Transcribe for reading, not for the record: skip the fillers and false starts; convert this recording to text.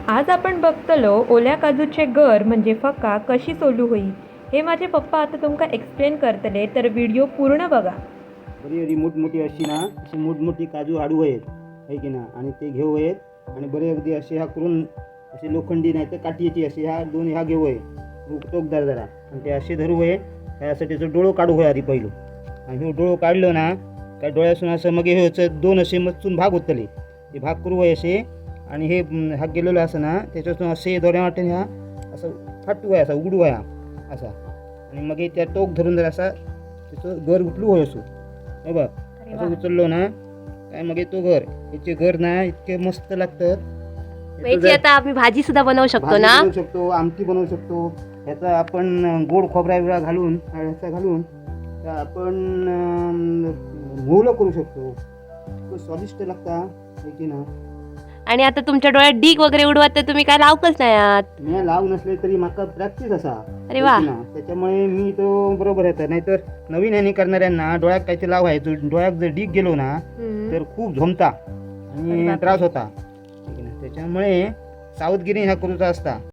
आज आपण बघतलो ओल्या काजूचे गर म्हणजे फका कशी सोलू होई. हे माझे पप्पा आता तुमका एक्सप्लेन करतले, तर व्हिडिओ पूर्ण बघा. बरी बरी मोठमोठी अशी ना, अशी मोठमोठी काजू आडू आहेत आहे की ना, आणि ते घेऊ आहेत आणि बरे अगदी असे ह्या करून असे लोखंडी नाही तर काठीची अशी ह्या दोन ह्या घेऊ आहे टोकदार जरा, आणि ते असे धरू आहे. त्यासाठी त्याचं डोळं काढू होय आधी पहिलं, आणि हे डोळं काढलं ना काय डोळ्यासून असं मग हे दोन असे मचून भाग होतले ते भाग करू आहे असे. आणि हे हा गेलेलं असं ना त्याच्यातून असे दोऱ्या वाटेने ह्या असं फाटू आहे, असा उघडू आहे असा, आणि मग हे त्या टोक धरून जर असा त्याचं घर उचलू होय असो. हे बघ असं उचललो ना काय मग तो घर, याचे घर ना इतके मस्त लागतात. याची आता आम्ही भाजी सुद्धा बनवू शकतो ना, बनवू शकतो, आमटी बनवू शकतो. ह्याचा आपण गोड खोबरा बिबरा घालून ह्याचा घालून आपण मोहलं करू शकतो. तो स्वादिष्ट लागता है की ना. आणि आता तुमच्या डोळ्यात डीग वगैरे उडवत तर तुम्ही काय लावकच नाही आहात. मी लाव नसले तरी माका प्रॅक्टिस असा. अरे वा. है की ना. त्याच्यामुळे मी तो बरोबर येतात. नाहीतर नवीन ह्याने करणाऱ्यांना डोळ्यात काहीतरी लावायचं, डोळ्यात जर डीग गेलो ना तर खूप झोमता आणि त्रास होता. है की ना. त्याच्यामुळे सावधगिरी ह्या करूचा असता.